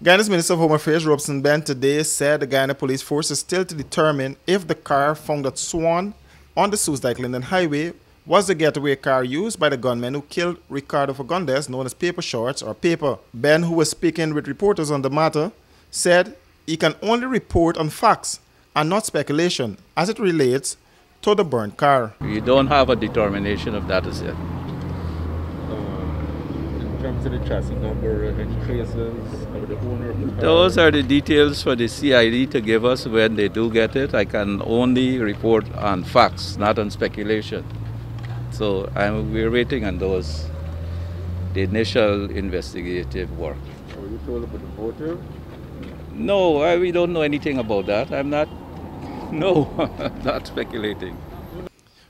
Guyana's Minister of Home Affairs, Robson Ben, today said the Guyana Police Force is still to determine if the car found at Swan on the Suze Dyke Linden Highway was the getaway car used by the gunman who killed Ricardo Fagundes, known as Paper Shorts or Paper. Ben, who was speaking with reporters on the matter, said he can only report on facts and not speculation as it relates to the burnt car. We don't have a determination of that as yet. In terms of the chassis number, any traces of the owner of the car? Those are the details for the CID to give us when they do get it. I can only report on facts, not on speculation. So we're waiting on those, the initial investigative work. Were you told about the motive? No, we don't know anything about that. I'm not speculating.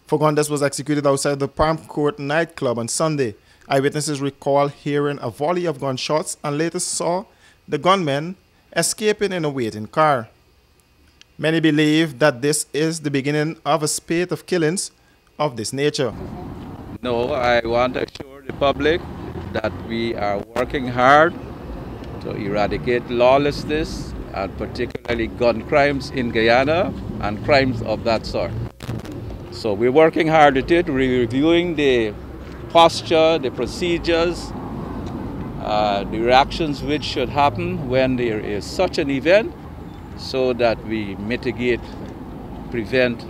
Fagundes was executed outside the Palm Court nightclub on Sunday. Eyewitnesses recall hearing a volley of gunshots and later saw the gunman escaping in a waiting car. Many believe that this is the beginning of a spate of killings of this nature. No, I want to assure the public that we are working hard to eradicate lawlessness and particularly gun crimes in Guyana and crimes of that sort. So we're working hard at it, reviewing the posture, the procedures, the reactions which should happen when there is such an event so that we mitigate, prevent,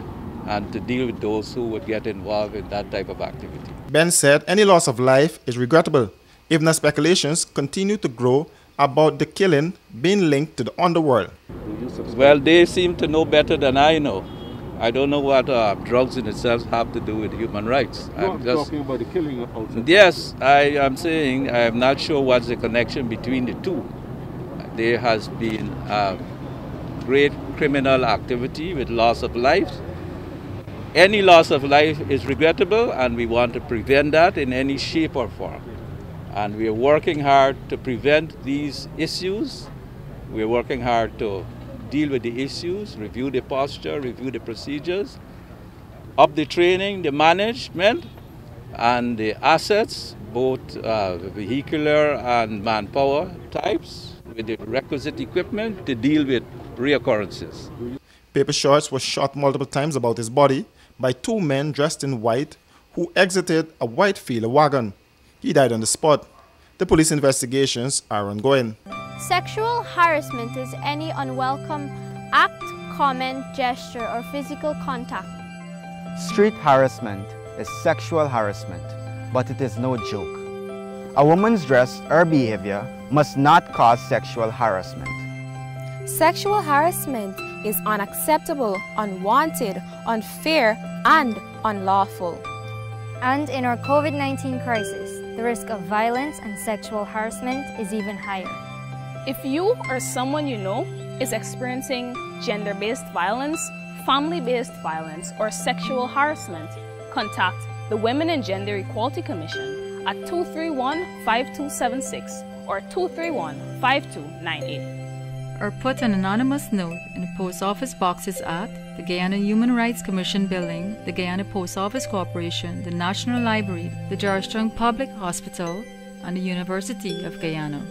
and to deal with those who would get involved in that type of activity. Ben said any loss of life is regrettable, even as speculations continue to grow about the killing being linked to the underworld. Well, they seem to know better than I know. I don't know what drugs in itself have to do with human rights. I'm just talking about the killing outside. Yes, I am saying I am not sure what's the connection between the two. There has been great criminal activity with loss of life. Any loss of life is regrettable, and we want to prevent that in any shape or form. And we are working hard to prevent these issues. We are working hard to deal with the issues, review the posture, review the procedures, up the training, the management, and the assets, both vehicular and manpower types, with the requisite equipment to deal with reoccurrences. Paper Shorts was shot multiple times about his body by two men dressed in white who exited a Whitefield wagon. He died on the spot. The police investigations are ongoing. Sexual harassment is any unwelcome act, comment, gesture, or physical contact. Street harassment is sexual harassment, but it is no joke. A woman's dress or behavior must not cause sexual harassment. Sexual harassment is unacceptable, unwanted, unfair, and unlawful. And in our COVID-19 crisis, the risk of violence and sexual harassment is even higher. If you or someone you know is experiencing gender-based violence, family-based violence, or sexual harassment, contact the Women and Gender Equality Commission at 231-5276 or 231-5298. Or put an anonymous note in the post office boxes at the Guyana Human Rights Commission Building, the Guyana Post Office Corporation, the National Library, the Georgetown Public Hospital, and the University of Guyana.